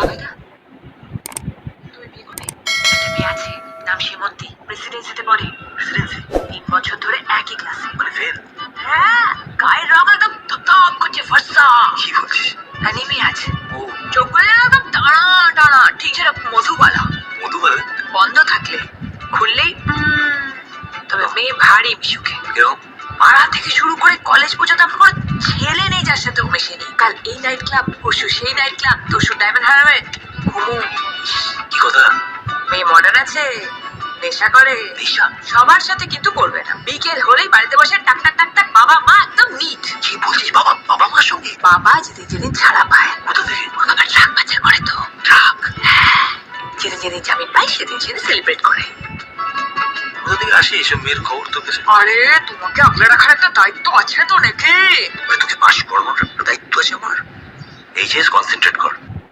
আবেদা, তুমি বিয়ে করবে? একটা মেয়ে আছে, নাম সীমন্তী, প্রেসিডেন্সিতে পড়ে। প্রেসিডেন্সি 3 বছর ধরে একই ক্লাসে। মানে ফেল? হ্যাঁ, গায়ের রং একদম তক করছে ফর্সা। কি বলছিস? অ্যানিমি আছে, ও চোখগুলো যেন একদম টানা টানা, ঠিক যেরকম মধুবালা। মধুবালা? বন্ধ থাকলে খুললেই তবে মেয়ে ভারী মিশুকে। কিরকম? পাড়া থেকে শুরু করে কলেজ পর্যন্ত আমার কোনো ছেলে নেই যার সাথে ও মেশেনি। কাল এই নাইট ক্লাব, পরশু সেই নাইট ক্লাব, তরশু ডায়মন্ড হারবার, ঘুমু। কি কথা? মেয়ে মডার্ন আছে, নেশা করে। নেশা? সবার সাথে কিন্তু করবে না। বিকেল হলেই বাড়িতে বসে টাক টাক টাক টাক, বাবা মা একদম নিট। কি বলছিস? বাবা বাবা মার সঙ্গে? বাবা যেদিন যেদিন ছাড়া পায়। কোথা থেকে? বাবা ট্রাক পাচার করে তো। ট্রাক? যেদিন যেদিন জামিন পাই সেদিন সেদিন সেলিব্রেট করে। কোথা থেকে আসে এসব মেয়ের খবর তোর কাছে? আরে তোমাকে আগলে রাখার একটা দায়িত্ব আছে তো নাকি? তোকে পাশ করানোর একটা দায়িত্ব আছে আমার। এইচএস কনসেন্ট্রেট কর।